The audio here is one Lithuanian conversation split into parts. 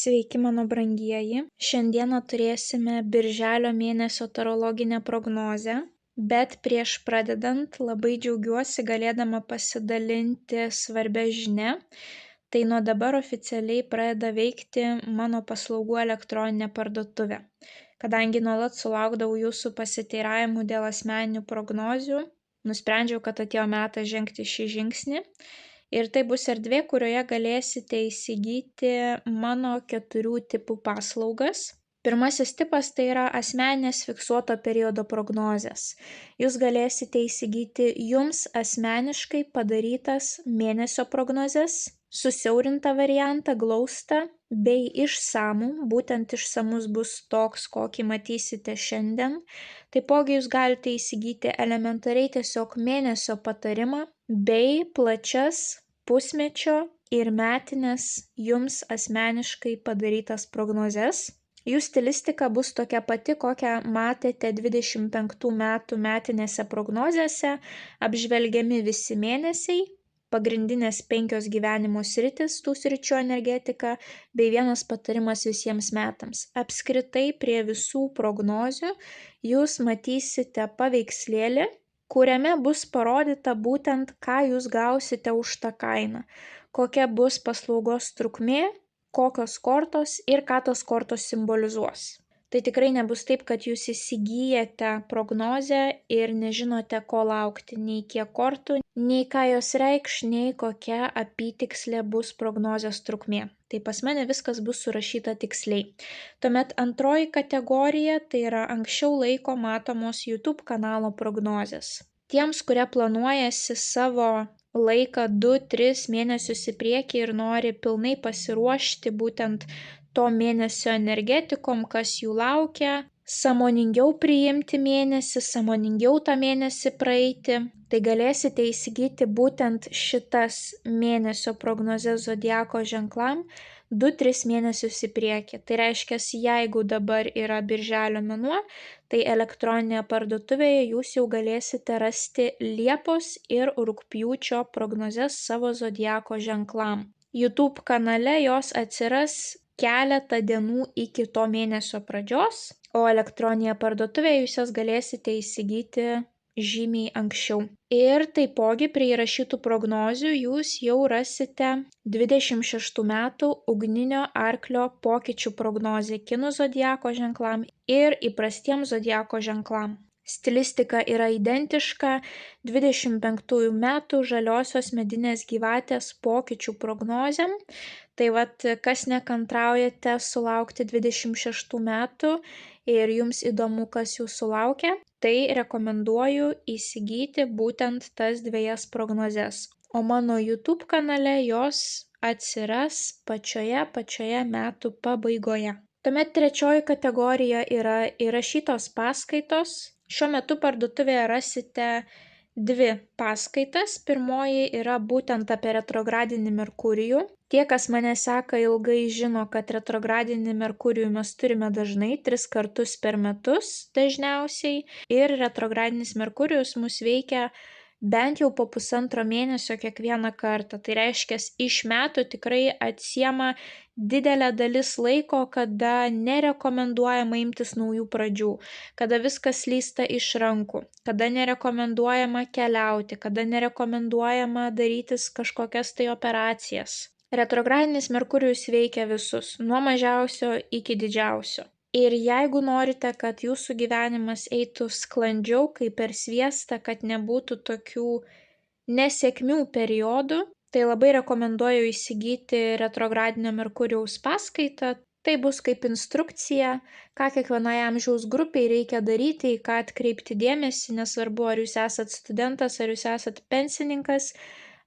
Sveiki, mano brangieji. Šiandieną turėsime birželio mėnesio tarologinę prognozę, bet prieš pradedant labai džiaugiuosi galėdama pasidalinti svarbia žinia. Tai nuo dabar oficialiai pradeda veikti mano paslaugų elektroninė parduotuvė. Kadangi nuolat sulaukdavau jūsų pasiteiravimų dėl asmeninių prognozių, nusprendžiau, kad atėjo metas žengti šį žingsnį. Ir tai bus erdvė, kurioje galėsite įsigyti mano 4 tipų paslaugas. Pirmasis tipas tai yra asmeninės fiksuoto periodo prognozės. Jūs galėsite įsigyti jums asmeniškai padarytas mėnesio prognozes, susiaurintą variantą, glaustą bei išsamų, būtent išsamus bus toks, kokį matysite šiandien. Taipogi jūs galite įsigyti elementariai tiesiog mėnesio patarimą bei plačias pusmečio ir metinės jums asmeniškai padarytas prognozes. Jų stilistika bus tokia pati, kokią matėte 25 metų metinėse prognozėse, apžvelgiami visi mėnesiai, pagrindinės 5 gyvenimo sritis, tų sričių energetika, bei vienas patarimas visiems metams. Apskritai prie visų prognozių jūs matysite paveikslėlį, kuriame bus parodyta būtent, ką jūs gausite už tą kainą, kokia bus paslaugos trukmė, kokios kortos ir ką tos kortos simbolizuos. Tai tikrai nebus taip, kad jūs įsigyjate prognozę ir nežinote, ko laukti, nei kiek kortų, nei ką jos reikš, nei kokia apytikslė bus prognozės trukmė. Tai pas mane viskas bus surašyta tiksliai. Tuomet antroji kategorija tai yra anksčiau laiko matomos YouTube kanalo prognozės. Tiems, kurie planuojasi savo laiką 2-3 mėnesius į priekį ir nori pilnai pasiruošti būtent to mėnesio energetikom, kas jų laukia, sąmoningiau priimti mėnesį, sąmoningiau tą mėnesį praeiti, tai galėsite įsigyti būtent šitas mėnesio prognozes zodiako ženklam 2-3 mėnesius į priekį. Tai reiškia, jeigu dabar yra birželio mėnuo, tai elektroninėje parduotuvėje jūs jau galėsite rasti Liepos ir Rugpjūčio prognozes savo zodiako ženklam. YouTube kanale jos atsiras keletą dienų iki to mėnesio pradžios, o elektroninėje parduotuvėje jūs jas galėsite įsigyti žymiai anksčiau. Ir taipogi prie įrašytų prognozių jūs jau rasite 26 metų ugninio arklio pokyčių prognozę kinų zodiako ženklam ir įprastiems zodiako ženklam. Stilistika yra identiška 25 metų žaliosios medinės gyvatės pokyčių prognozėm. Tai kas nekantraujate sulaukti 26 metų ir jums įdomu, kas jūsų laukia, tai rekomenduoju įsigyti būtent tas 2 prognozes. O mano YouTube kanale jos atsiras pačioje metų pabaigoje. Tuomet trečioji kategorija yra įrašytos paskaitos. Šiuo metu parduotuvėje rasite 2 paskaitas. Pirmoji yra būtent apie retrogradinį Merkurijų. Tie, kas mane seka ilgai, žino, kad retrogradinį Merkurijų mes turime dažnai, 3 kartus per metus dažniausiai. Ir retrogradinis Merkurijus mus veikia bent jau po 1,5 mėnesio kiekvieną kartą. Tai reiškia, iš metų tikrai atsiema didelė dalis laiko, kada nerekomenduojama imtis naujų pradžių, kada viskas slysta iš rankų, kada nerekomenduojama keliauti, kada nerekomenduojama darytis kažkokias tai operacijas. Retrogradinis Merkurijus veikia visus, nuo mažiausio iki didžiausio. Ir jeigu norite, kad jūsų gyvenimas eitų sklandžiau kaip per sviestą, kad nebūtų tokių nesėkmių periodų, tai labai rekomenduoju įsigyti retrogradinio Merkurijaus paskaitą. Tai bus kaip instrukcija, ką kiekvienai amžiaus grupiai reikia daryti, į ką atkreipti dėmesį, nesvarbu, ar jūs esate studentas, ar jūs esate pensininkas,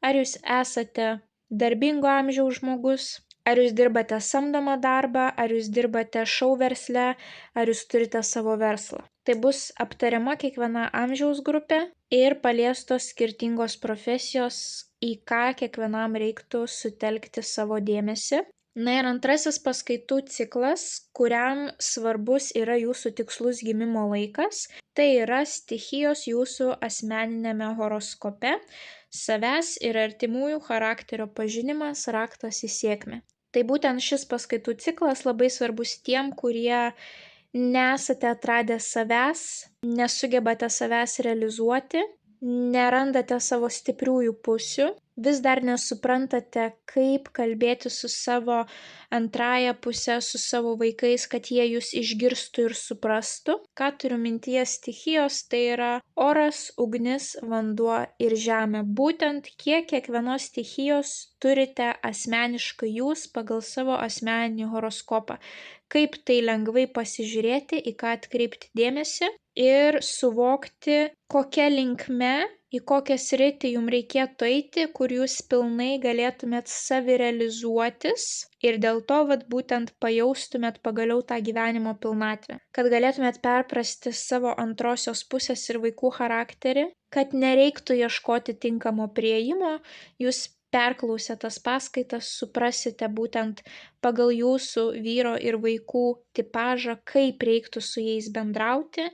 ar jūs esate darbingo amžiaus žmogus, ar jūs dirbate samdomą darbą, ar jūs dirbate šou versle, ar jūs turite savo verslą. Tai bus aptariama kiekviena amžiaus grupė ir paliestos skirtingos profesijos, į ką kiekvienam reiktų sutelkti savo dėmesį. Na ir antrasis paskaitų ciklas, kuriam svarbus yra jūsų tikslus gimimo laikas, tai yra stichijos jūsų asmeninėme horoskope, savęs ir artimųjų charakterio pažinimas, raktas į sėkmę. Tai būtent šis paskaitų ciklas labai svarbus tiem, kurie nesate atradę savęs, nesugebate savęs realizuoti, nerandate savo stipriųjų pusių, vis dar nesuprantate, kaip kalbėti su savo antrąja puse, su savo vaikais, kad jie jūs išgirstų ir suprastų. Ką turiu mintyje stichijos, tai yra oras, ugnis, vanduo ir žemė. Būtent kiekvienos stichijos turite asmeniškai jūs pagal savo asmeninį horoskopą. Kaip tai lengvai pasižiūrėti, į ką atkreipti dėmesį ir suvokti, kokia linkme, į kokią sritį jums reikėtų eiti, kur jūs pilnai galėtumėt savirealizuotis ir dėl to būtent pajaustumėt pagaliau tą gyvenimo pilnatvę. Kad galėtumėt perprasti savo antrosios pusės ir vaikų charakterį, kad nereiktų ieškoti tinkamo priėjimo, jūs perklausę tas paskaitas suprasite būtent pagal jūsų vyro ir vaikų tipažą, kaip reiktų su jais bendrauti.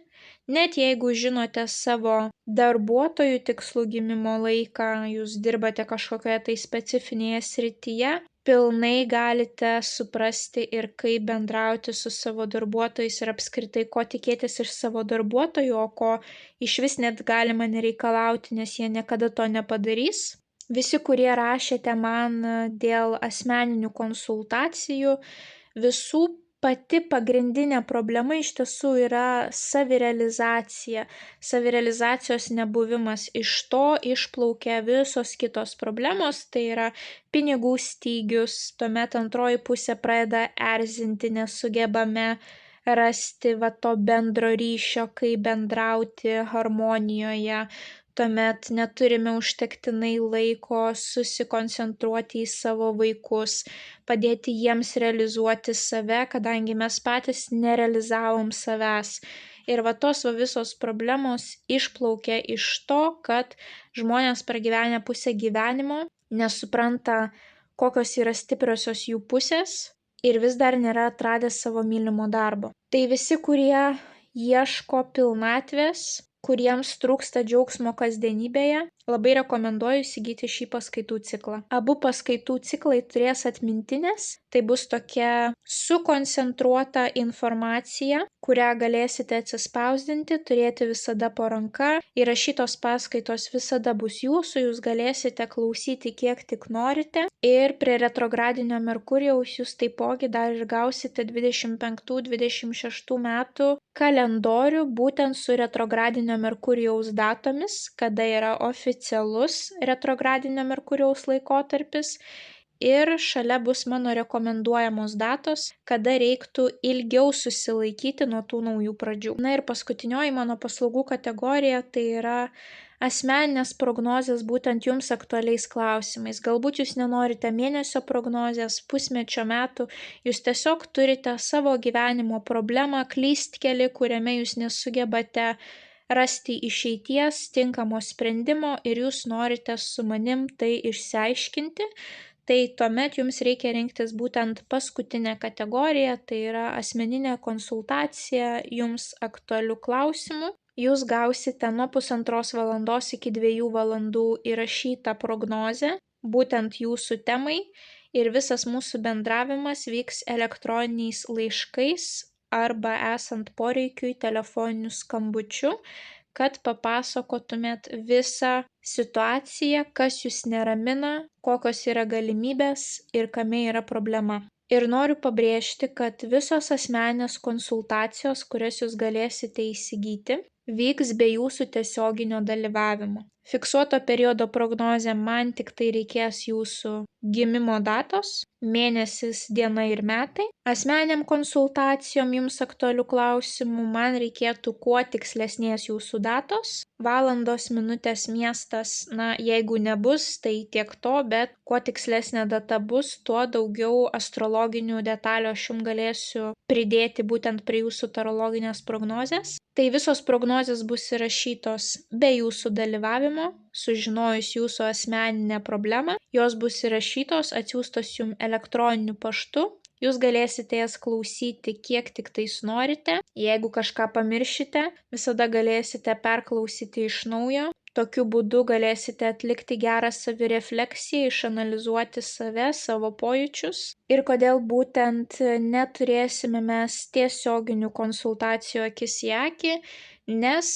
Net jeigu žinote savo darbuotojų tikslų gimimo laiką, jūs dirbate kažkokioje tai specifinėje srityje, pilnai galite suprasti ir kaip bendrauti su savo darbuotojais ir apskritai ko tikėtis iš savo darbuotojų, o ko iš vis net galima nereikalauti, nes jie niekada to nepadarys. Visi, kurie rašėte man dėl asmeninių konsultacijų, visų pati pagrindinė problema iš tiesų yra savirealizacija, savirealizacijos nebuvimas. Iš to išplaukia visos kitos problemos, tai yra pinigų stygius, tuomet antroji pusė pradeda erzinti, nesugebame rasti to bendro ryšio, kaip bendrauti harmonijoje. Tuomet neturime užtektinai laiko susikoncentruoti į savo vaikus, padėti jiems realizuoti save, kadangi mes patys nerealizavom savęs. Ir tos visos problemos išplaukia iš to, kad žmonės pragyvenę pusę gyvenimo nesupranta, kokios yra stipriosios jų pusės ir vis dar nėra atradę savo mylimo darbo. Tai visi, kurie ieško pilnatvės, kuriems trūksta džiaugsmo kasdienybėje, labai rekomenduoju įsigyti šį paskaitų ciklą. Abu paskaitų ciklai turės atmintinės, tai bus tokia sukoncentruota informacija, kurią galėsite atsispausdinti, turėti visada po ranka. Įrašytos paskaitos visada bus jūsų, jūs galėsite klausyti kiek tik norite. Ir prie retrogradinio Merkurijaus jūs taipogi dar ir gausite 25-26 metų kalendorių būtent su retrogradinio Merkurijaus datomis, kada yra oficialus retrogradinio Merkurijaus laikotarpis. Ir šalia bus mano rekomenduojamos datos, kada reiktų ilgiau susilaikyti nuo tų naujų pradžių. Na ir paskutinioji mano paslaugų kategorija tai yra asmeninės prognozės būtent jums aktualiais klausimais. Galbūt jūs nenorite mėnesio prognozės, pusmečio, metų, jūs tiesiog turite savo gyvenimo problemą, klystkelį, kuriame jūs nesugebate rasti išeities, tinkamo sprendimo ir jūs norite su manim tai išsiaiškinti. Tai tuomet jums reikia rinktis būtent paskutinę kategoriją, tai yra asmeninė konsultacija jums aktualių klausimų. Jūs gausite nuo 1,5 valandos iki 2 valandų įrašytą prognozę, būtent jūsų temai, ir visas mūsų bendravimas vyks elektroniniais laiškais arba esant poreikiui telefoniniu skambučiu, kad papasakotumėt visą situaciją, kas jūs neramina, kokios yra galimybės ir kame yra problema. Ir noriu pabrėžti, kad visos asmeninės konsultacijos, kurias jūs galėsite įsigyti, vyks be jūsų tiesioginio dalyvavimo. Fiksuoto periodo prognozė man tik tai reikės jūsų gimimo datos, mėnesis, diena ir metai. Asmeniniam konsultacijom jums aktualių klausimų man reikėtų kuo tikslesnės jūsų datos. Valandos, minutės, miestas, jeigu nebus, tai tiek to, bet kuo tikslesnė data bus, tuo daugiau astrologinių detalių aš jums galėsiu pridėti būtent prie jūsų tarologinės prognozės. Tai visos prognozės bus įrašytos be jūsų dalyvavimo, sužinojus jūsų asmeninę problemą. Jos bus įrašytos, atsiųstos jums elektroniniu paštu. Jūs galėsite jas klausyti kiek tik tais norite. Jeigu kažką pamiršite, visada galėsite perklausyti iš naujo. Tokiu būdu galėsite atlikti gerą savirefleksiją, išanalizuoti save, savo pojūčius. Ir kodėl būtent neturėsime mes tiesioginių konsultacijų akis į akį, nes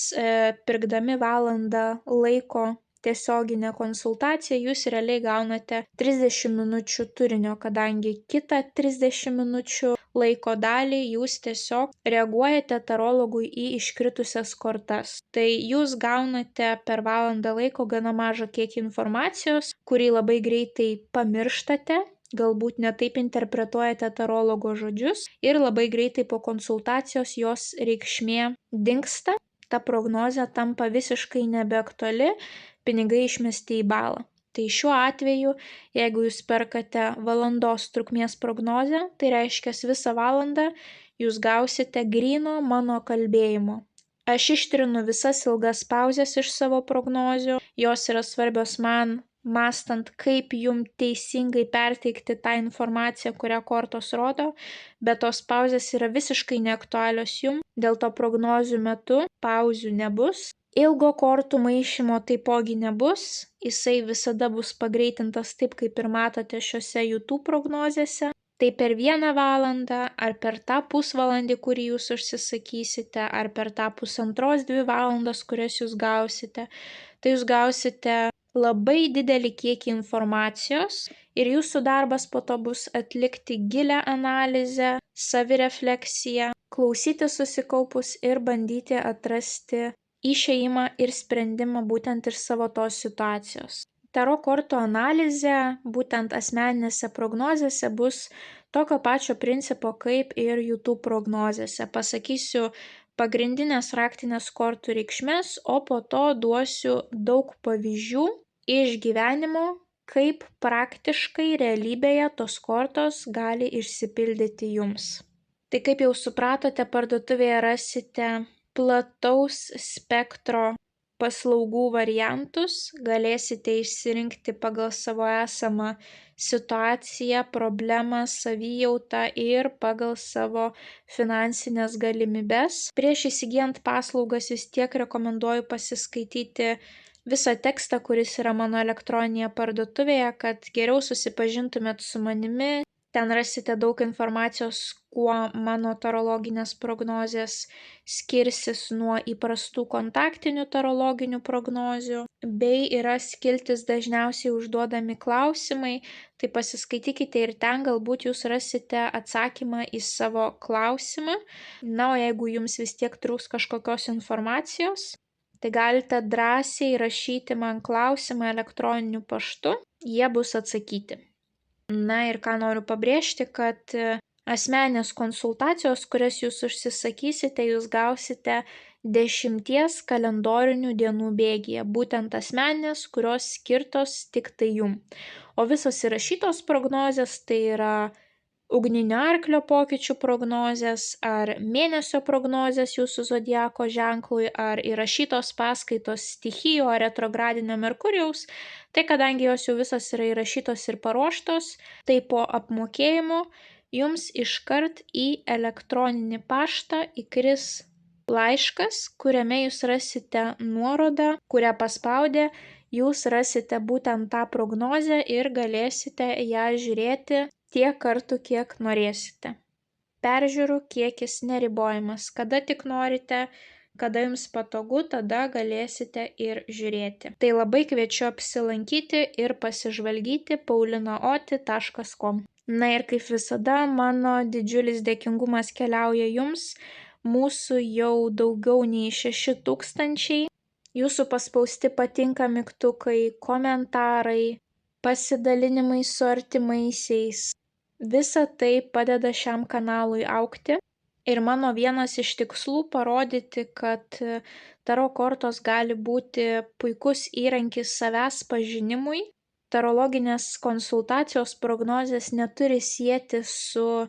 pirkdami valandą laiko tiesioginę konsultaciją jūs realiai gaunate 30 minučių turinio, kadangi kitą 30 minučių laiko dalį jūs tiesiog reaguojate tarologui į iškritusias kortas. Tai jūs gaunate per valandą laiko gana mažą kiekį informacijos, kurį labai greitai pamirštate, galbūt netaip interpretuojate tarologo žodžius ir labai greitai po konsultacijos jos reikšmė dingsta, ta prognozė tampa visiškai nebeaktuali, pinigai išmesti į balą. Tai šiuo atveju, jeigu jūs perkate valandos trukmės prognozę, tai reiškia visą valandą jūs gausite gryno mano kalbėjimo. Aš ištrinu visas ilgas pauzes iš savo prognozių, jos yra svarbios man, mąstant, kaip jum teisingai perteikti tą informaciją, kurią kortos rodo, bet tos pauzės yra visiškai neaktualios jum, dėl to prognozių metu pauzių nebus. Ilgo kortų maišymo taipogi nebus, jisai visada bus pagreitintas taip, kaip ir matote šiuose YouTube prognozėse. Tai per 1 valandą, ar per tą pusvalandį, kurį jūs užsisakysite, ar per tą 1,5–2 valandas, kurias jūs gausite, tai jūs gausite labai didelį kiekį informacijos ir jūsų darbas po to bus atlikti gilią analizę, savirefleksiją, klausyti susikaupus ir bandyti atrasti išėjimą ir sprendimą būtent iš savo tos situacijos. Taro kortų analizė būtent asmeninėse prognozėse bus tokio pačio principo kaip ir YouTube prognozėse. Pasakysiu pagrindinės raktinės kortų reikšmės, o po to duosiu daug pavyzdžių iš gyvenimo, kaip praktiškai realybėje tos kortos gali išsipildyti jums. Tai kaip jau supratote, parduotuvėje rasite plataus spektro paslaugų variantus, galėsite išsirinkti pagal savo esamą situaciją, problemą, savijautą ir pagal savo finansinės galimybes. Prieš įsigijant paslaugas vis tiek rekomenduoju pasiskaityti visą tekstą, kuris yra mano elektroninėje parduotuvėje, kad geriau susipažintumėt su manimi. Ten rasite daug informacijos, kuo mano tarologinės prognozės skirsis nuo įprastų kontaktinių tarologinių prognozių, bei yra skiltis dažniausiai užduodami klausimai, tai pasiskaitykite ir ten galbūt jūs rasite atsakymą į savo klausimą. Na, o jeigu jums vis tiek trūks kažkokios informacijos, tai galite drąsiai rašyti man klausimą elektroniniu paštu, jie bus atsakyti. Na ir ką noriu pabrėžti, kad asmeninės konsultacijos, kurias jūs užsisakysite, jūs gausite 10 kalendorinių dienų bėgyje, būtent asmeninės, kurios skirtos tik tai jum. O visos įrašytos prognozės, tai yra ugninio arklio pokyčių prognozės, ar mėnesio prognozės jūsų zodiako ženklui, ar įrašytos paskaitos stichijų ar retrogradinio Merkurijaus, tai kadangi jos jau visos yra įrašytos ir paruoštos, tai po apmokėjimo jums iškart į elektroninį paštą įkris laiškas, kuriame jūs rasite nuorodą, kurią paspaudę jūs rasite būtent tą prognozę ir galėsite ją žiūrėti tiek kartų, kiek norėsite. Peržiūrų kiekis neribojamas. Kada tik norite, kada jums patogu, tada galėsite ir žiūrėti. Tai labai kviečiu apsilankyti ir pasižvalgyti paulinaoti.com. Na ir kaip visada, mano didžiulis dėkingumas keliauja jums. Mūsų jau daugiau nei 6,000. Jūsų paspausti patinka mygtukai, komentarai, pasidalinimai su artimaisiais. Visa tai padeda šiam kanalui augti ir mano vienas iš tikslų parodyti, kad taro kortos gali būti puikus įrankis savęs pažinimui. Tarologinės konsultacijos prognozės neturi sieti su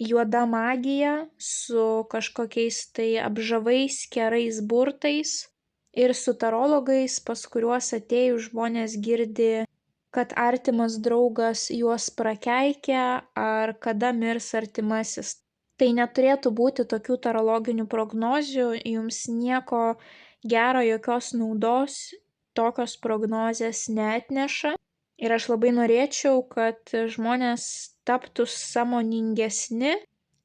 juoda magija, su kažkokiais tai apžavais, kerais burtais ir su tarologais, pas kuriuos atėjus žmonės girdi, kad artimas draugas juos prakeikia ar kada mirs artimasis. Tai neturėtų būti tokių tarologinių prognozių, jums nieko gero, jokios naudos tokios prognozės neatneša. Ir aš labai norėčiau, kad žmonės taptų sąmoningesni,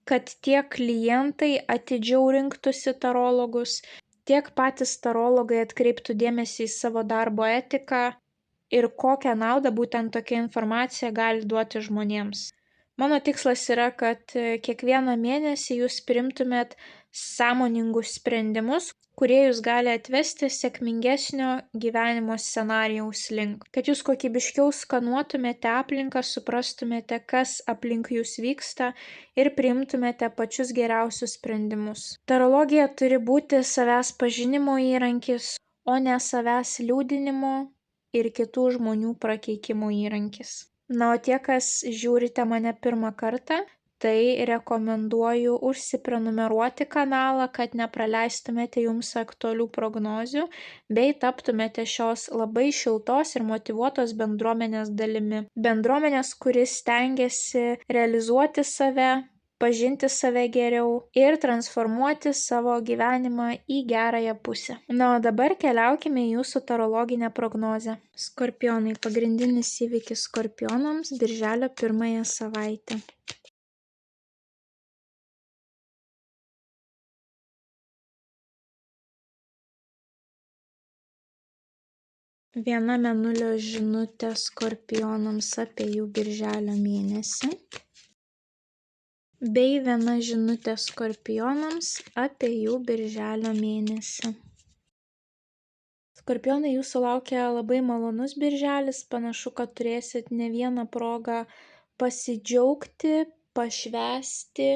kad tiek klientai atidžiau rinktųsi tarologus, tiek patys tarologai atkreiptų dėmesį į savo darbo etiką ir kokią naudą būtent tokia informacija gali duoti žmonėms. Mano tikslas yra, kad kiekvieną mėnesį jūs priimtumėt sąmoningus sprendimus, kurie jūs gali atvesti sėkmingesnio gyvenimo scenarijaus link. Kad jūs kokybiškiau skanuotumėte aplinką, suprastumėte, kas aplink jūs vyksta ir priimtumėte pačius geriausius sprendimus. Tarologija turi būti savęs pažinimo įrankis, o ne savęs liūdinimo ir kitų žmonių prakeikimo įrankis. Na, o tie, kas žiūrite mane pirmą kartą, tai rekomenduoju užsiprenumeruoti kanalą, kad nepraleistumėte jums aktualių prognozių, bei taptumėte šios labai šiltos ir motyvuotos bendruomenės dalimi. Bendruomenės, kuris stengiasi realizuoti save, pažinti save geriau ir transformuoti savo gyvenimą į gerąją pusę. Na, o dabar keliaukime į jūsų tarologinę prognozę. Skorpionai, pagrindinis įvykis skorpionams birželio 1 savaitę. Viena mėnulio žinutė skorpionams apie jų birželio mėnesį. Bei viena žinutė skorpionams apie jų birželio mėnesį. Skorpionai, jūsų laukia labai malonus birželis, panašu, kad turėsit ne vieną progą pasidžiaugti, pašvęsti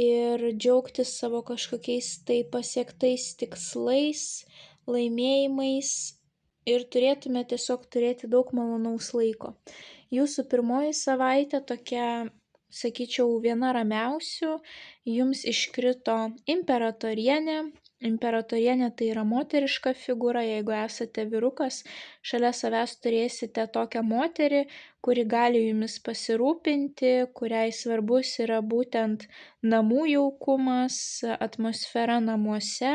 ir džiaugtis savo kažkokiais tai pasiektais tikslais, laimėjimais ir turėtume tiesiog turėti daug malonaus laiko. Jūsų pirmoji savaitė tokia, sakyčiau, viena ramiausių, jums iškrito imperatorienė. Imperatorienė tai yra moteriška figūra, jeigu esate vyrukas, šalia savęs turėsite tokią moterį, kuri gali jumis pasirūpinti, kuriai svarbus yra būtent namų jaukumas, atmosfera namuose.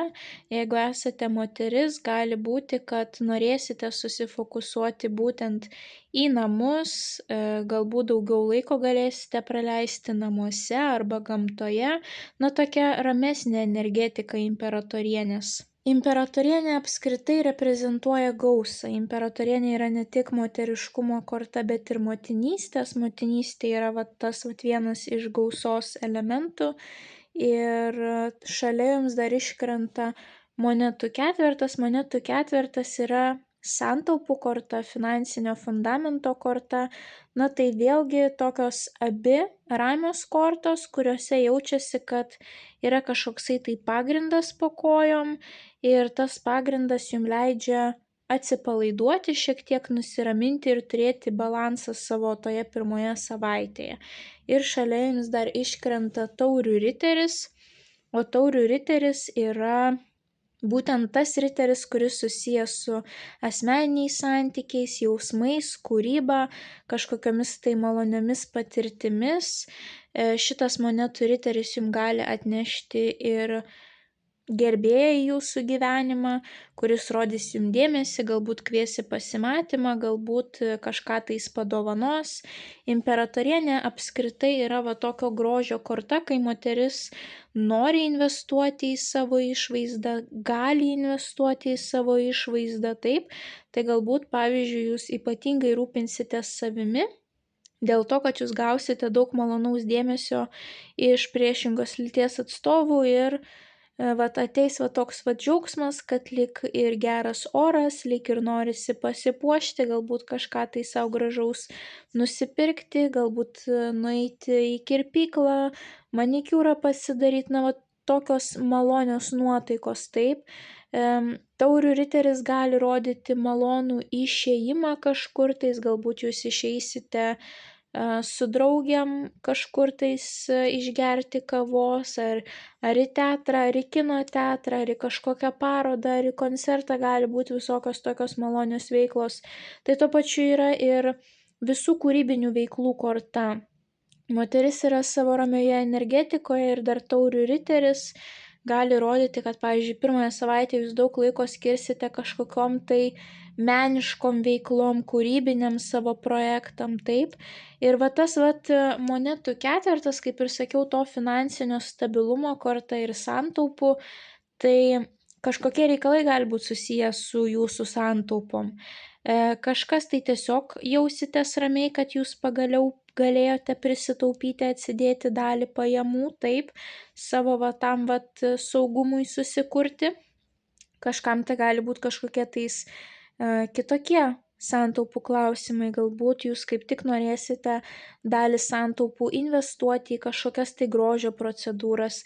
Jeigu esate moteris, gali būti, kad norėsite susifokusuoti būtent į namus, galbūt daugiau laiko galėsite praleisti namuose arba gamtoje. Na, tokia ramesnė energetika imperatorienės. Imperatorienė apskritai reprezentuoja gausą. Imperatorienė yra ne tik moteriškumo korta, bet ir motinystės. Motinystė yra tas vienas iš gausos elementų. Ir šalia jums dar iškrenta monetų ketvertas. Monetų ketvertas yra santaupų korta, finansinio fundamento korta. Na, tai vėlgi tokios abi ramios kortos, kuriuose jaučiasi, kad yra kažkoksai tai pagrindas po kojom ir tas pagrindas jums leidžia atsipalaiduoti, šiek tiek nusiraminti ir turėti balansą savo toje pirmoje savaitėje. Ir šalia jums dar iškrenta taurių riteris, o taurių riteris yra būtent tas riteris, kuris susijęs su asmeniniais santykiais, jausmais, kūryba, kažkokiamis tai maloniomis patirtimis. Šitas monetų riteris jums gali atnešti ir gerbėją į jūsų gyvenimą, kuris rodys jums dėmesį, galbūt kviesi pasimatymą, galbūt kažką tais padovanos. Imperatorienė apskritai yra tokio grožio korta, kai moteris nori investuoti į savo išvaizdą, gali investuoti į savo išvaizdą, taip. Tai galbūt, pavyzdžiui, jūs ypatingai rūpinsitės savimi, dėl to, kad jūs gausite daug malonaus dėmesio iš priešingos lyties atstovų ir ateis toks džiaugsmas, kad lyg ir geras oras, lyg ir norisi pasipuošti, galbūt kažką tai savo gražaus nusipirkti, galbūt nueiti į kirpyklą, manikiūrą pasidaryti, tokios malonios nuotaikos, taip. Taurių riteris gali rodyti malonų išėjimą kažkur tais, galbūt jūs išeisite su draugiam kažkur tais išgerti kavos, ar į teatrą, ar į kino teatrą, ar į kažkokią parodą, ar į koncertą, gali būti visokios tokios malonios veiklos. Tai tuo pačiu yra ir visų kūrybinių veiklų korta. Moteris yra savo ramioje energetikoje ir dar taurių riteris gali rodyti, kad, pavyzdžiui, pirmąją savaitę jūs daug laiko skirsite kažkokiom tai meniškom veiklom, kūrybiniam savo projektam, taip. Ir va tas monetų ketvertas, kaip ir sakiau, to finansinio stabilumo korta ir santaupų, tai kažkokie reikalai gali būti susijęs su jūsų santaupom. Kažkas tai tiesiog jausitės ramiai, kad jūs pagaliau galėjote prisitaupyti, atsidėti dalį pajamų, taip, savo tam saugumui susikurti. Kažkam tai gali būti kažkokie tais kitokie santaupų klausimai, galbūt jūs kaip tik norėsite dalį santaupų investuoti į kažkokias tai grožio procedūras,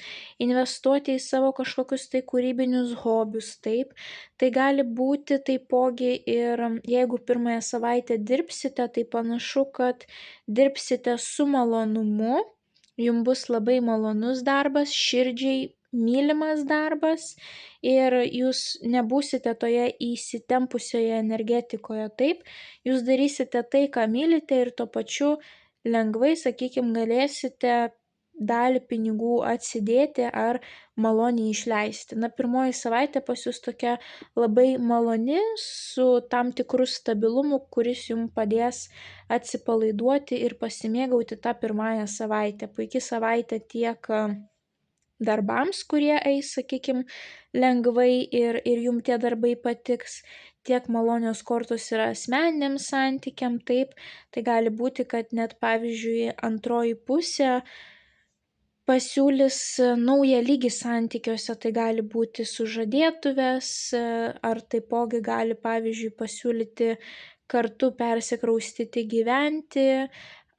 investuoti į savo kažkokius tai kūrybinius hobius, taip. Tai gali būti taipogi ir jeigu pirmąją savaitę dirbsite, tai panašu, kad dirbsite su malonumu, jums bus labai malonus darbas, širdžiai mylimas darbas ir jūs nebūsite toje įsitempusioje energetikoje, taip, jūs darysite tai, ką mylite ir tuo pačiu lengvai, sakykime, galėsite dalį pinigų atsidėti ar maloniai išleisti. Pirmoji savaitė pas jūs tokia labai maloni, su tam tikru stabilumu, kuris jums padės atsipalaiduoti ir pasimėgauti tą pirmąją savaitę. Puikia savaitė tiek darbams, kurie eis, sakykime, lengvai ir jums tie darbai patiks, tiek malonios kortos yra asmeniniam santykiam, taip, tai gali būti, kad net, pavyzdžiui, antroji pusė pasiūlys naują lygį santykiuose, tai gali būti sužadėtuvės, ar taipogi gali, pavyzdžiui, pasiūlyti kartu persikraustyti gyventi,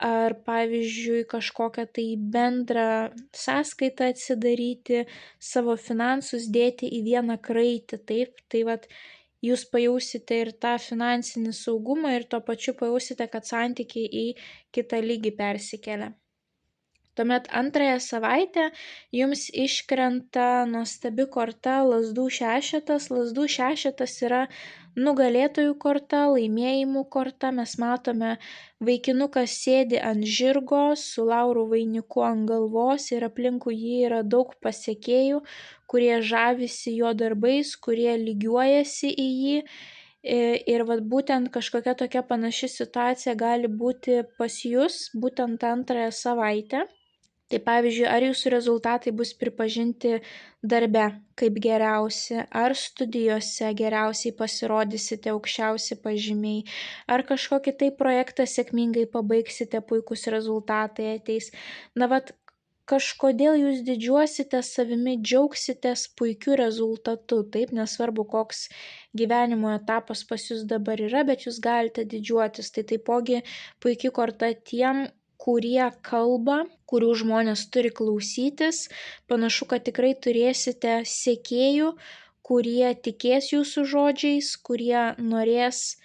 ar, pavyzdžiui, kažkokią tai bendrą sąskaitą atsidaryti, savo finansus dėti į vieną kraitį, taip, tai jūs pajausite ir tą finansinį saugumą ir tuo pačiu pajausite, kad santykiai į kitą lygį persikelia. Tuomet antrąją savaitę jums iškrenta nuostabi korta lazdų šešetas. Lazdų šešetas yra nugalėtojų korta, laimėjimų korta. Mes matome, vaikinukas sėdi ant žirgo su laurų vainiku ant galvos ir aplinkui jį yra daug pasekėjų, kurie žavisi jo darbais, kurie lygiuojasi į jį. Ir būtent kažkokia tokia panaši situacija gali būti pas jūs būtent antrąją savaitę. Tai pavyzdžiui, ar jūsų rezultatai bus pripažinti darbe kaip geriausi, ar studijose geriausiai pasirodysite, aukščiausi pažymiai, ar kažkokį tai projektą sėkmingai pabaigsite, puikus rezultatai ateis. Kažkodėl jūs didžiuosite savimi, džiaugsitės puikiu rezultatu, taip, nesvarbu, koks gyvenimo etapas pas jūs dabar yra, bet jūs galite didžiuotis. Tai taipogi puikia korta tiem, kurie kalba, kurių žmonės turi klausytis. Panašu, kad tikrai turėsite sekėjų, kurie tikės jūsų žodžiais, kurie norės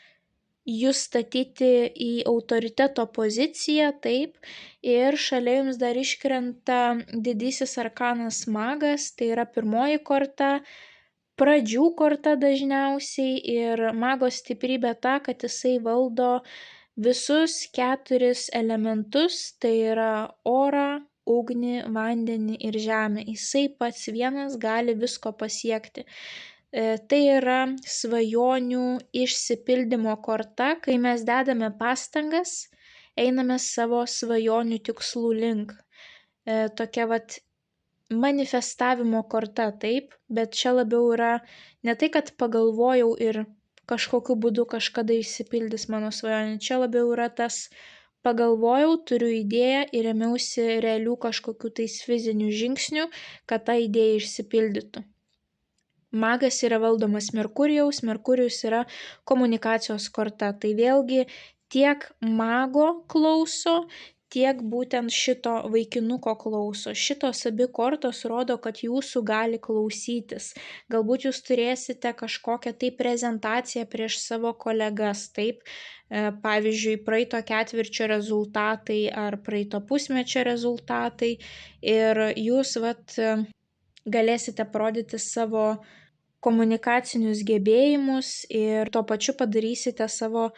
jūs statyti į autoriteto poziciją, taip. Ir šalia jums dar iškrenta didysis arkanas magas, tai yra pirmoji korta, pradžių korta dažniausiai, ir mago stiprybė ta, kad jisai valdo visus 4 elementus, tai yra orą, ugnį, vandenį ir žemę. Jisai pats vienas gali visko pasiekti. Tai yra svajonių išsipildymo korta, kai mes dedame pastangas, einame savo svajonių tikslų link. Tokia manifestavimo korta, taip, bet čia labiau yra ne tai, kad pagalvojau ir kažkokiu būdu kažkada išsipildys mano svajonė. Čia labiau yra tas pagalvojau, turiu idėją ir ėmiausi realių kažkokių tais fizinių žingsnių, kad ta idėja išsipildytų. Magas yra valdomas Merkurijaus, Merkurijus yra komunikacijos korta. Tai vėlgi tiek mago klauso, tiek būtent šito vaikinuko klauso. Šitos abi kortos rodo, kad jūsų gali klausytis. Galbūt jūs turėsite kažkokią tai prezentaciją prieš savo kolegas, taip. Pavyzdžiui, praeito ketvirčio rezultatai ar praeito pusmečio rezultatai. Ir jūs galėsite parodyti savo komunikacinius gebėjimus ir tuo pačiu padarysite savo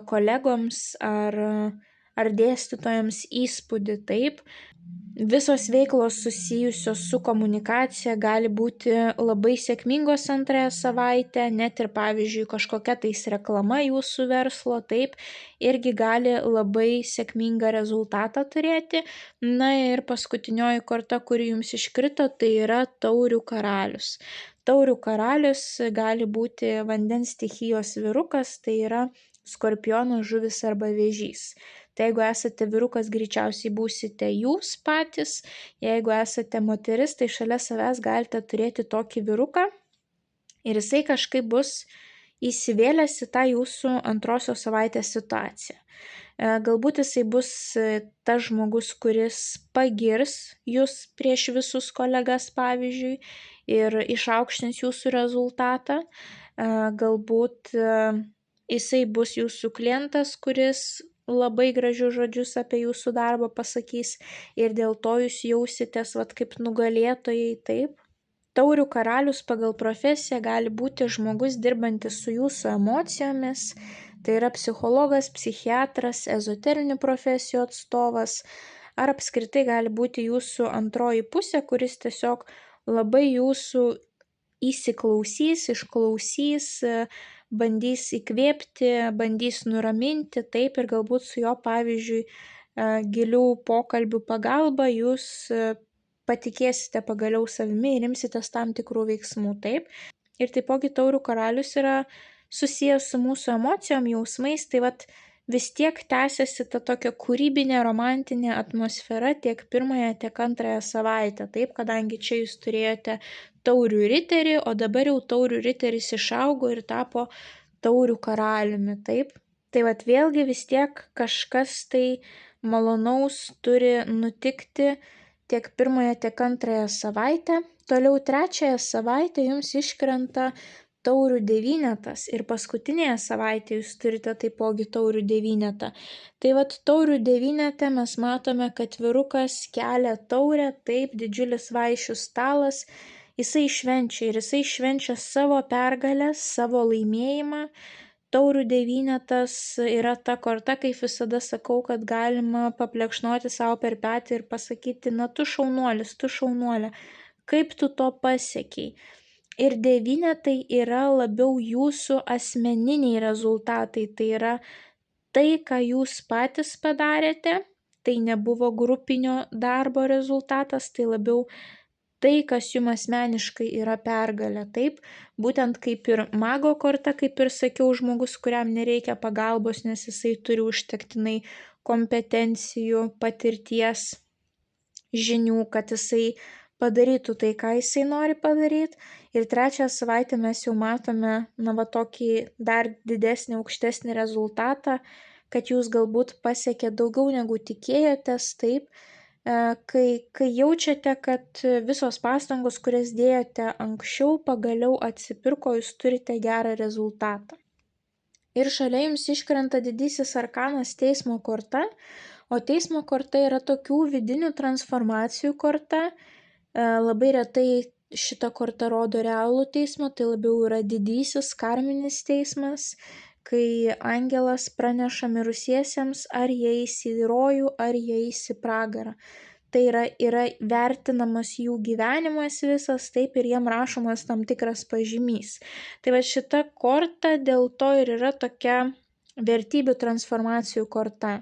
kolegoms ar dėstytojams įspūdį, taip. Visos veiklos susijusios su komunikacija gali būti labai sėkmingos antrąją savaitę, net ir pavyzdžiui kažkokia tais reklama jūsų verslo, taip, irgi gali labai sėkmingą rezultatą turėti. Na ir paskutinioji korta, kuri jums iškrito, tai yra taurių karalius. Taurių karalius gali būti vandens stichijos vyrukas, tai yra skorpiono, žuvis arba vėžys. Tai jeigu esate vyrukas, greičiausiai būsite jūs patys, jeigu esate moteris, tai šalia savęs galite turėti tokį vyruką ir jisai kažkaip bus įsivėlęs į tą jūsų antrosios savaitės situaciją. Galbūt jisai bus tas žmogus, kuris pagirs jūs prieš visus kolegas, pavyzdžiui, ir išaukštins jūsų rezultatą. Galbūt jisai bus jūsų klientas, kuris labai gražius žodžius apie jūsų darbą pasakys ir dėl to jūs jausitės kaip nugalėtojai, taip. Taurių karalius pagal profesiją gali būti žmogus dirbantis su jūsų emocijomis, tai yra psichologas, psichiatras, ezoterinių profesijų atstovas, ar apskritai gali būti jūsų antroji pusė, kuris tiesiog labai jūsų įsiklausys, išklausys, bandys įkvėpti, bandys nuraminti, taip, ir galbūt su jo, pavyzdžiui, gilių pokalbių pagalba jūs patikėsite pagaliau savimi ir imsitės tam tikrų veiksmų, taip. Ir taipogi taurių karalius yra susijęs su mūsų emocijom, jausmais, tai vis tiek tęsiasi ta tokia kūrybinė, romantinė atmosfera tiek pirmąją, tiek antrąją savaitę, taip, kadangi čia jūs turėjote taurių riterį, o dabar jau taurių riteris išaugo ir tapo taurių karaliumi, taip. Tai vėlgi vis tiek kažkas tai malonaus turi nutikti tiek pirmąją, tiek antrąją savaitę. Toliau trečiąją savaitę jums iškrenta taurių devynetas ir paskutinėje savaitėje jūs turite taipogi taurių devynetą. Tai taurių devynete mes matome, kad vyrukas kelia taurę, taip, didžiulis vaišių stalas, jisai švenčia ir jisai švenčia savo pergalę, savo laimėjimą. Taurių devynetas yra ta korta, kaip visada sakau, kad galima paplekšnoti savo per petį ir pasakyti, na tu šaunuolis, tu šaunuolė, kaip tu to pasiekiai. Ir devynetai yra labiau jūsų asmeniniai rezultatai, tai yra tai, ką jūs patys padarėte, tai nebuvo grupinio darbo rezultatas, tai labiau tai, kas jums asmeniškai yra pergalė, taip, būtent kaip ir mago korta, kaip ir sakiau, žmogus, kuriam nereikia pagalbos, nes jisai turi užtektinai kompetencijų, patirties, žinių, kad jisai padarytų tai, ką jisai nori padaryti. Ir trečią savaitę mes jau matome, tokį dar didesnį, aukštesnį rezultatą, kad jūs galbūt pasiekė daugiau negu tikėjotės, taip, kai jaučiate, kad visos pastangos, kurias dėjote anksčiau, pagaliau atsipirko, jūs turite gerą rezultatą. Ir šalia jums iškrenta didysis arkanas teismo korta, o teismo korta yra tokių vidinių transformacijų korta. Labai retai šita korta rodo realų teismą, tai labiau yra didysis karminis teismas, kai angelas praneša mirusiesiems, ar jie eis į rojų, ar jie eis į pragarą. Tai yra vertinamas jų gyvenimas visas, taip, ir jiem rašomas tam tikras pažymys. Tai šita korta dėl to ir yra tokia vertybių transformacijų korta.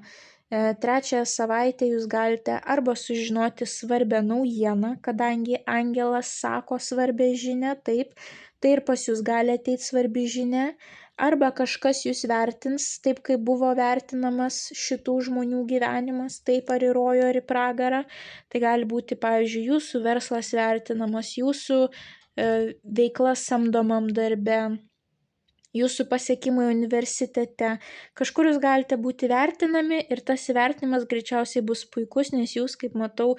Trečiąją savaitę jūs galite arba sužinoti svarbią naujieną, kadangi angelas sako svarbę žinią, taip, tai ir pas jūs gali ateiti svarbi žinia, arba kažkas jūs vertins taip, kaip buvo vertinamas šitų žmonių gyvenimas, taip, ar į rojų, ar į pragarą. Tai gali būti, pavyzdžiui, jūsų verslas vertinamas, jūsų veikla samdomam darbe, jūsų pasiekimai universitete. Kažkur jūs galite būti vertinami ir tas įvertinimas greičiausiai bus puikus, nes jūs, kaip matau,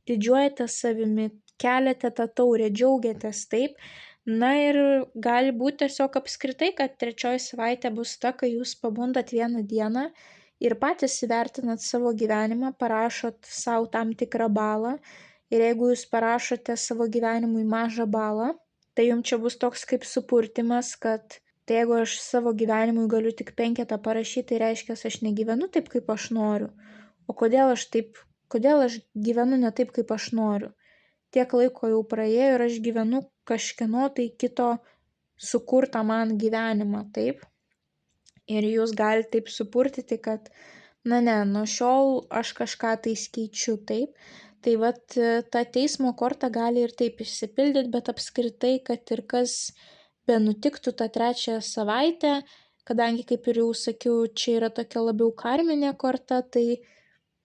didžiuojatės savimi, keliate tą taurę, džiaugiatės, taip. Na ir gali būti tiesiog apskritai, kad trečioji savaitė bus ta, kai jūs pabundat vieną dieną ir patys įvertinat savo gyvenimą, parašot savo tam tikrą balą. Ir jeigu jūs parašote savo gyvenimui mažą balą, tai jums čia bus toks kaip supurtimas, kad tai jeigu aš savo gyvenimui galiu tik 5 parašyti, tai reiškia, aš negyvenu taip, kaip aš noriu. O kodėl aš taip kodėl aš gyvenu ne taip, kaip aš noriu. Tiek laiko jau praėjo ir aš gyvenu kažkieno tai kito sukurtą man gyvenimą, taip? Ir jūs galite taip supurtyti, kad, ne, nuo šiol aš kažką tai keičiu, taip? Tai vat ta teismo korta gali ir taip išsipildyti, bet apskritai, kad ir kas benutiktų tą 3 savaitę, kadangi, kaip ir jau sakiau, čia yra tokia labiau karminė korta, tai,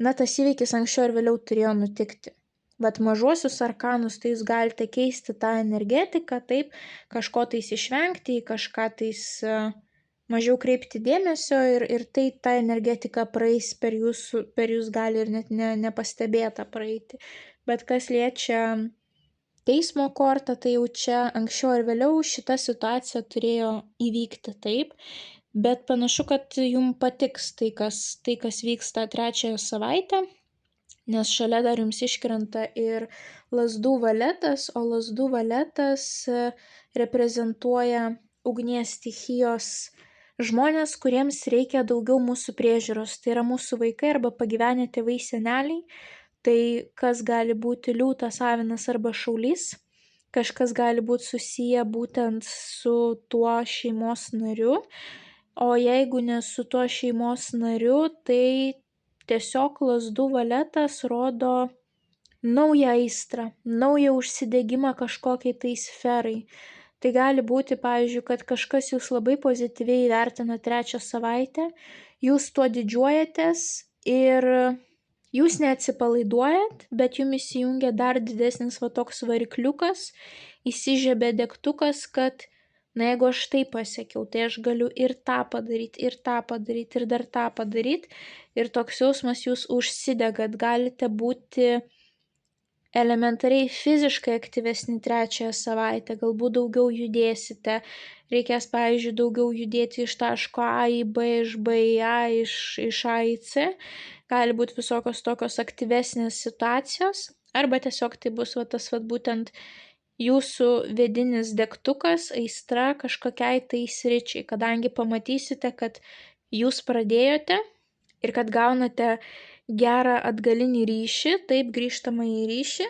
tas įvykis anksčiau ar vėliau turėjo nutikti. Vat mažuosius arkanus, tai jūs galite keisti tą energetiką, taip, kažko tais išvengti, kažką tais mažiau kreipti dėmesio ir tai ta energetika praeis per jūs gali ir net nepastebėta praeiti. Bet kas liečia teismo kortą, tai jau čia anksčiau ar vėliau šita situacija turėjo įvykti, taip. Bet panašu, kad jums patiks tai, kas vyksta 3 savaitę, nes šalia dar jums iškrenta ir lazdų valetas, o lazdų valetas reprezentuoja ugnies stichijos žmonės, kuriems reikia daugiau mūsų priežiūros. Tai yra mūsų vaikai arba pagyvenę tėvai seneliai, tai kas gali būti liūtas, avinas arba šaulys. Kažkas gali būti susiję būtent su tuo šeimos nariu, o jeigu ne su tuo šeimos nariu, tai tiesiog lazdų valetas rodo naują aistrą, naują užsidegimą kažkokiai tai sferai. Tai gali būti, pavyzdžiui, kad kažkas jūs labai pozityviai vertina 3 savaitę, jūs tuo didžiuojatės ir jūs neatsipalaiduojat, bet jums įsijungia dar didesnis toks varikliukas, įsižiebė degtukas, kad jeigu aš tai pasiekiau, tai aš galiu ir tą padaryti, ir tą padaryti, ir dar tą padaryti. Ir toks jausmas jūs užsidegat, galite būti elementariai fiziškai aktyvesni 3 savaitę, galbūt daugiau judėsite, reikės, pavyzdžiui, daugiau judėti iš taško A į B, iš B į A, iš A į C, gali būti visokios tokios aktyvesnės situacijos, arba tiesiog tai bus tas būtent jūsų vidinis degtukas, aistra kažkokiai tai sričiai, kadangi pamatysite, kad jūs pradėjote ir kad gaunate gerą atgalinį ryšį, taip grįžtamąjį ryšį,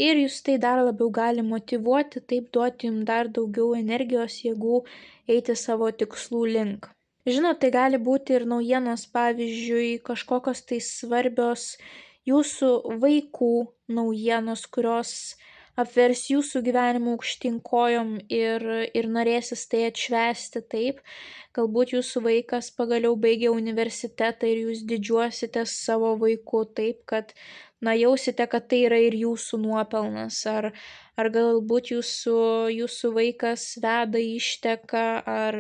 ir jūs tai dar labiau gali motyvuoti, taip duoti jums dar daugiau energijos, jėgų eiti savo tikslų link. Žinot, tai gali būti ir naujienos, pavyzdžiui, kažkokios tai svarbios jūsų vaikų naujienos, kurios apvers jūsų gyvenimą aukštyn kojom ir norėsis tai atšvęsti, taip. Galbūt jūsų vaikas pagaliau baigė universitetą ir jūs didžiuositės savo vaiku, taip, kad, jausite, kad tai yra ir jūsų nuopelnas, ar galbūt jūsų vaikas veda, išteka, ar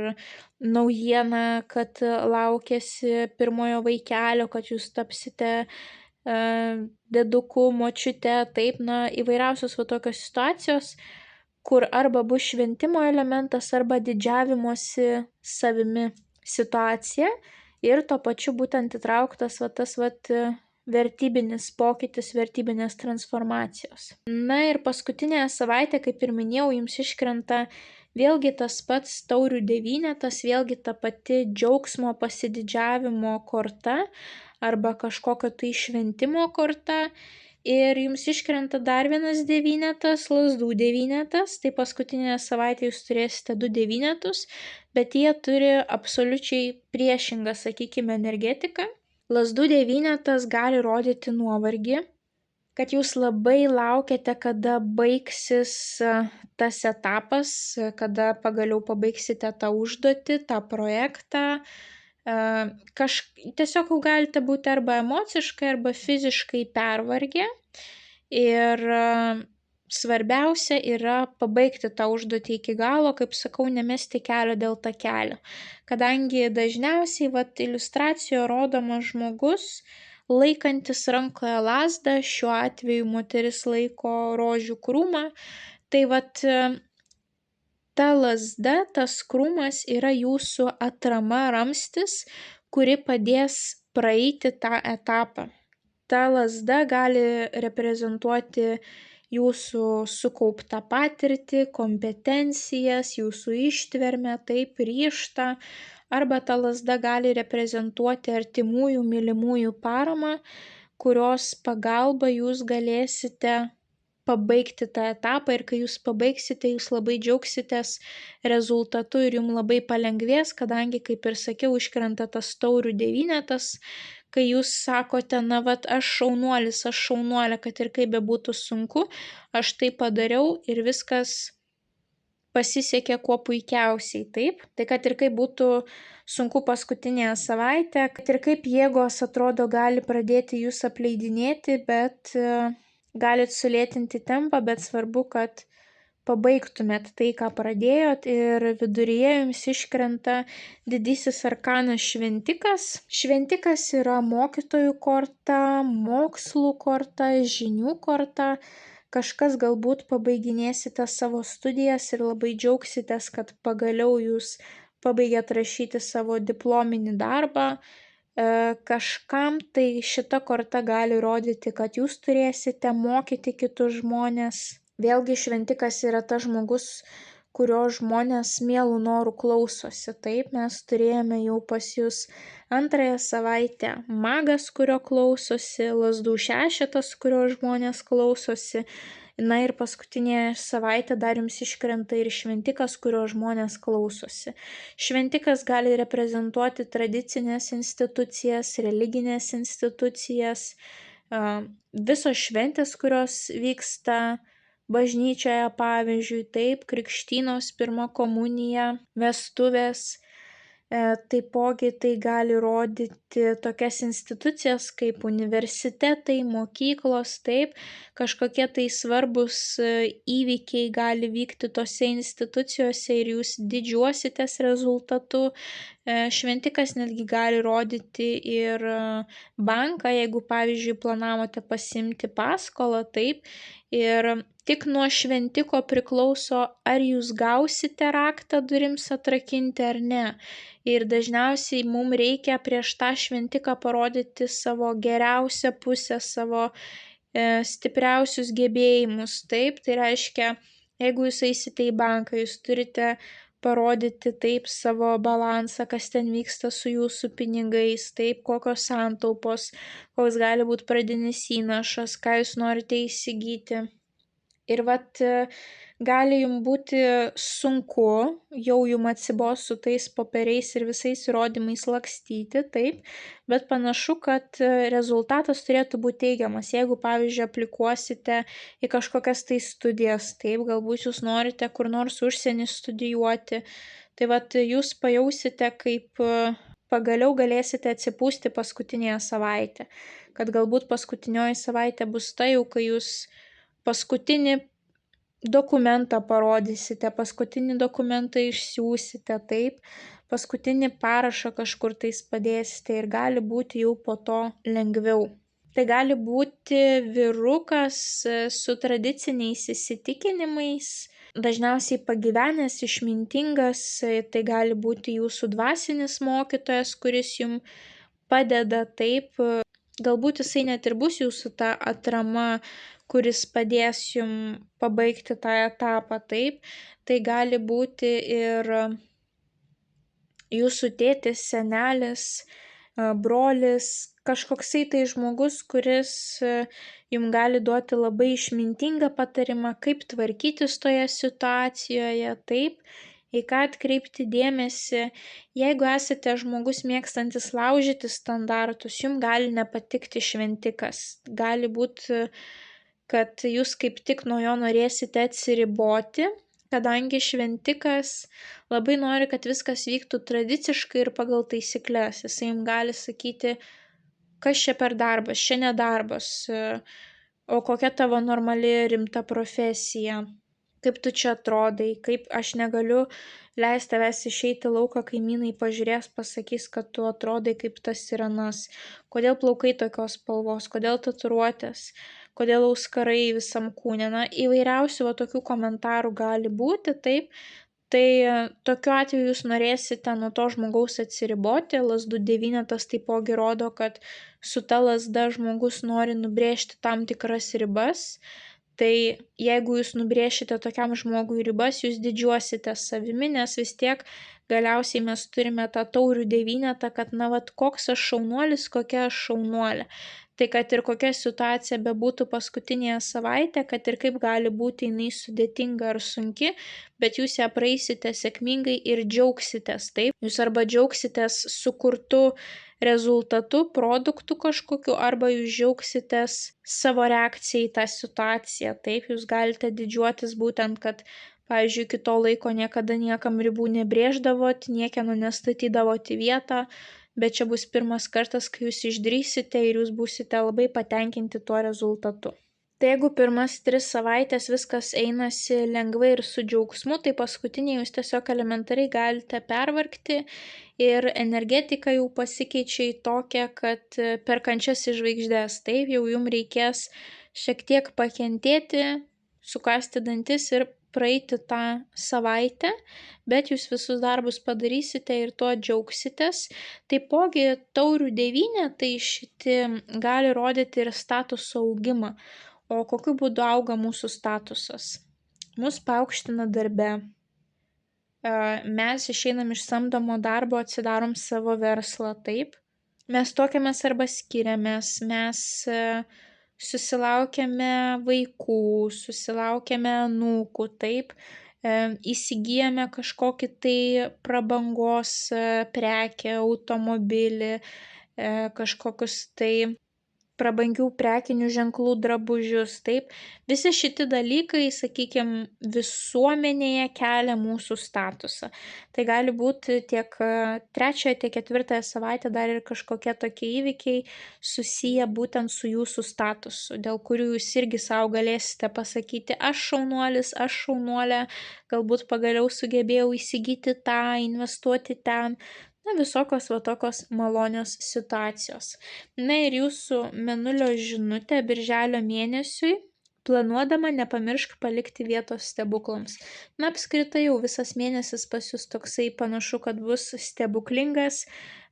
naujiena, kad laukiasi pirmojo vaikelio, kad jūs tapsite deduku, močiute, taip, įvairiausios tokios situacijos, kur arba bus šventimo elementas, arba didžiavimosi savimi situacija ir tuo pačiu būtent įtrauktas tas vertybinis pokytis, vertybinės transformacijos. Ir paskutinę savaitę, kaip ir minėjau, jums iškrenta vėlgi tas pats taurių devynetas, vėlgi ta pati džiaugsmo pasididžiavimo korta, arba kažkokio tai šventimo korta, ir jums iškrenta dar vienas devynetas, lazdų devynetas, tai paskutinę savaitę jūs turėsite 2 devynetus, bet jie turi absoliučiai priešingą, sakykime, energetiką. Lazdų devynetas gali rodyti nuovargį, kad jūs labai laukiate, kada baigsis tas etapas, kada pagaliau pabaigsite tą užduotį, tą projektą. Tiesiog jau galite būti arba emociškai, arba fiziškai pervargę ir svarbiausia yra pabaigti tą užduotį iki galo, kaip sakau, nemesti kelio dėl takelio, kadangi dažniausiai iliustracijoje rodomas žmogus laikantis rankoje lazdą, šiuo atveju moteris laiko rožių krūmą, tai ta lazda, tas krūmas yra jūsų atrama, ramstis, kuri padės praeiti tą etapą. Ta lazda gali reprezentuoti jūsų sukauptą patirtį, kompetencijas, jūsų ištvermę, taip, ryžtą, arba ta lazda gali reprezentuoti artimųjų, mylimųjų paramą, kurios pagalba jūs galėsite pabaigti tą etapą ir kai jūs pabaigsite, jūs labai džiaugsitės rezultatu ir jums labai palengvės, kadangi, kaip ir sakiau, iškrenta tas taurių devynetas, kai jūs sakote, na vat, aš šaunuolė, kad ir kaip bebūtų sunku, aš tai padariau ir viskas pasisekė kuo puikiausiai, taip? Tai kad ir kaip būtų sunku paskutinėje savaitę, kad ir kaip jėgos atrodo gali pradėti jūs apleidinėti, bet galit sulėtinti tempą, bet svarbu, kad pabaigtumėt tai, ką pradėjot ir viduryje jums iškrenta didysis arkanas šventikas. Šventikas yra mokytojų korta, mokslų korta, žinių korta. Kažkas galbūt pabaiginėsite savo studijas ir labai džiaugsitės, kad pagaliau jūs pabaigėt rašyti savo diplominį darbą. Kažkam tai šita korta gali rodyti, kad jūs turėsite mokyti kitus žmonės. Vėlgi šventikas yra tas žmogus, kurio žmonės mielų norų klausosi. Taip, mes turėjome jau pas jūs antrąją savaitę magas, kurio klausosi, lazdų šešetas, kurio žmonės klausosi. Na ir paskutinė savaitė dar jums iškrenta ir šventikas, kurio žmonės klausosi. Šventikas gali reprezentuoti tradicinės institucijas, religinės institucijas, visos šventės, kurios vyksta bažnyčioje, pavyzdžiui, taip, krikštynos, pirma komunija, vestuvės. Taipogi tai gali rodyti tokias institucijas kaip universitetai, mokyklos, taip, kažkokie tai svarbus įvykiai gali vykti tose institucijose ir jūs didžiuositės rezultatu. Šventikas netgi gali rodyti ir banką, jeigu, pavyzdžiui, planavote pasimti paskolą, taip, ir tik nuo šventiko priklauso, ar jūs gausite raktą durims atrakinti ar ne. Ir dažniausiai mums reikia prieš tą šventiką parodyti savo geriausią pusę, savo stipriausius gebėjimus. Taip, tai reiškia, jeigu jūs eisite į banką, jūs turite parodyti taip savo balansą, kas ten vyksta su jūsų pinigais, taip, kokios santaupos, koks gali būti pradinis įnašas, ką jūs norite įsigyti. Ir vat gali jums būti sunku, jau jums atsibos su tais popieriais ir visais įrodymais lakstyti, taip, bet panašu, kad rezultatas turėtų būti teigiamas. Jeigu, pavyzdžiui, aplikuosite į kažkokias tai studijas, taip, galbūt jūs norite kur nors užsienį studijuoti, tai vat jūs pajausite, kaip pagaliau galėsite atsipūsti paskutinėje savaitę, kad galbūt paskutinioji savaitė bus ta jau, kai jūs paskutinį dokumentą parodysite, paskutinį dokumentą išsiųsite, taip, paskutinį parašą kažkur tais padėsite ir gali būti jau po to lengviau. Tai gali būti vyrukas su tradiciniais įsitikinimais, dažniausiai pagyvenęs, išmintingas, tai gali būti jūsų dvasinis mokytojas, kuris jums padeda, taip, galbūt jisai net ir bus jūsų ta atrama, kuris padės jums pabaigti tą etapą, taip, tai gali būti ir jūsų tėtis, senelis, brolis, kažkoksai tai žmogus, kuris jums gali duoti labai išmintingą patarimą, kaip tvarkytis toje situacijoje, taip, į ką atkreipti dėmesį. Jeigu esate žmogus mėgstantis laužyti standartus, jums gali nepatikti šventikas. Gali būti, kad jūs kaip tik nuo jo norėsite atsiriboti, kadangi šventikas labai nori, kad viskas vyktų tradiciškai ir pagal taisyklės. Jisai jums gali sakyti, kas čia per darbas, čia nedarbas, o kokia tavo normali rimta profesija, kaip tu čia atrodai, kaip aš negaliu leisti tavęs išeiti lauką, kaimynai pažiūrės, pasakys, kad tu atrodai kaip tas ir anas, kodėl plaukai tokios spalvos, kodėl tatuiruotės, kodėl auskarai visam kūne, na, įvairiausių tokių komentarų gali būti, taip, tai tokiu atveju jūs norėsite nuo to žmogaus atsiriboti. Lazdų devynetas taipogi rodo, kad su ta lazda žmogus nori nubrėžti tam tikras ribas. Tai jeigu jūs nubrėšite tokiam žmogui ribas, jūs didžiuosite savimi, nes vis tiek galiausiai mes turime tą taurių devynetą, kad koks aš šaunuolis, kokia aš šaunuolė. Tai kad ir kokia situacija bebūtų paskutinėje savaitę, kad ir kaip gali būti jinai sudėtinga ar sunki, bet jūs ją praeisite sėkmingai ir džiaugsitės, taip? Jūs arba džiaugsitės sukurtu rezultatu, produktu kažkokiu, arba jūs džiaugsitės savo reakciją į tą situaciją, taip? Jūs galite didžiuotis būtent, kad pavyzdžiui, iki to laiko niekada niekam ribų nebrėždavot, niekieno nestatydavot į vietą, bet čia bus pirmas kartas, kai jūs išdrįsite ir jūs būsite labai patenkinti tuo rezultatu. Tai jeigu pirmas 3 savaitės viskas einasi lengvai ir su džiaugsmu, tai paskutinė jūs tiesiog elementariai galite pervargti ir energetika jau pasikeičia į tokią, kad per kančias į žvaigždės, taip, jau jums reikės šiek tiek pakentėti, sukąsti dantis ir praeiti tą savaitę, bet jūs visus darbus padarysite ir tuo džiaugsitės. Taipogi taurių devynetai šiti gali rodyti ir statuso augimą. O kokiu būdu auga mūsų statusas? Mus paaukština darbe. Mes išeinam iš samdomo darbo, atsidarom savo verslą, taip. Mes tuokiamės arba skiriamės, mes susilaukiame vaikų, susilaukiame anūkų, taip, įsigijame kažkokį tai prabangos prekę, automobilį, kažkokius tai prabangių prekinių ženklų drabužius, taip. Visi šitie dalykai, sakykime, visuomenėje kelia mūsų statusą. Tai gali būti tiek 3, tiek 4 savaitę dar ir kažkokie tokie įvykiai susiję būtent su jūsų statusu, dėl kurių jūs irgi savo galėsite pasakyti, aš šaunuolis, aš šaunuolė, galbūt pagaliau sugebėjau įsigyti tą, investuoti ten. Visokios tokios malonios situacijos. Ir jūsų mėnulio žinutė birželio mėnesiui, planuodama nepamiršk palikti vietos stebuklams. Apskritai jau visas mėnesis pas jūs toksai panašu, kad bus stebuklingas,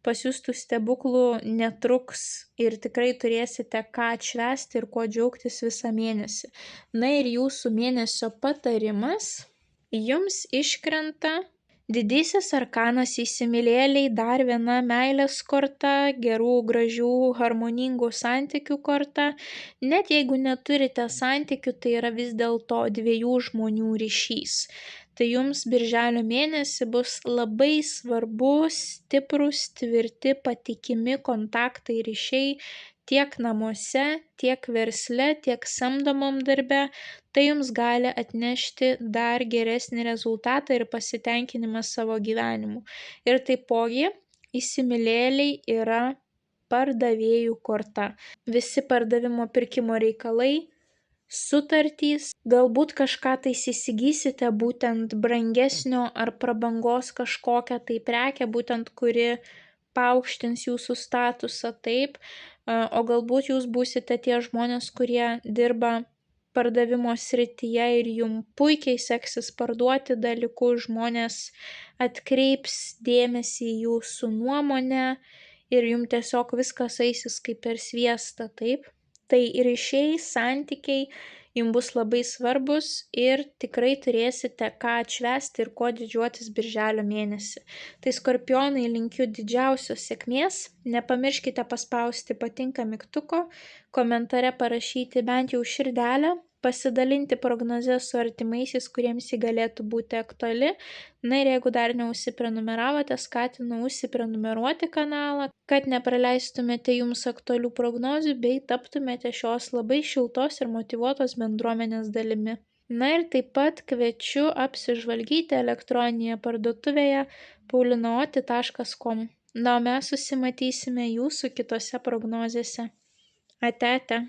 pas jūs tų stebuklų netruks ir tikrai turėsite ką atšvęsti ir kuo džiaugtis visą mėnesį. Ir jūsų mėnesio patarimas, jums iškrenta Didysis arkanas įsimylėliai, dar viena meilės korta, gerų, gražių, harmoningų santykių korta. Net jeigu neturite santykių, tai yra vis dėlto 2 žmonių ryšys. Tai jums birželio mėnesį bus labai svarbus, stiprus, tvirti, patikimi kontaktai ryšiai tiek namuose, tiek versle, tiek samdomam darbe. Tai jums gali atnešti dar geresnį rezultatą ir pasitenkinimą savo gyvenimu. Ir taipogi įsimylėliai yra pardavėjų korta. Visi pardavimo pirkimo reikalai, sutartys, galbūt kažką tai įsigysite būtent brangesnio ar prabangos kažkokią tai prekę, būtent kuri paaukštins jūsų statusą, taip, o galbūt jūs būsite tie žmonės, kurie dirba pardavimo srityje ir jums puikiai seksis parduoti dalykus, žmonės atkreips dėmesį į jūsų nuomonę ir jums tiesiog viskas eisis kaip per sviestą, taip. Tai ryšiai, santykiai jums bus labai svarbus ir tikrai turėsite ką atšvęsti ir kuo didžiuotis birželio mėnesį. Tai skorpionai, linkiu didžiausios sėkmės, nepamirškite paspausti patinka mygtuko, komentare parašyti bent jau širdelę, pasidalinti prognozę su artimaisiais, kuriems ji galėtų būti aktuali. Ir jeigu dar neužsiprenumeravote, skatinu užsiprenumeruoti kanalą, kad nepraleistumėte jums aktualių prognozių bei taptumėte šios labai šiltos ir motyvuotos bendruomenės dalimi. Ir taip pat kviečiu apsižvalgyti elektroninėje parduotuvėje paulinaoti.com. O mes susimatysime jūsų kitose prognozėse. Ate.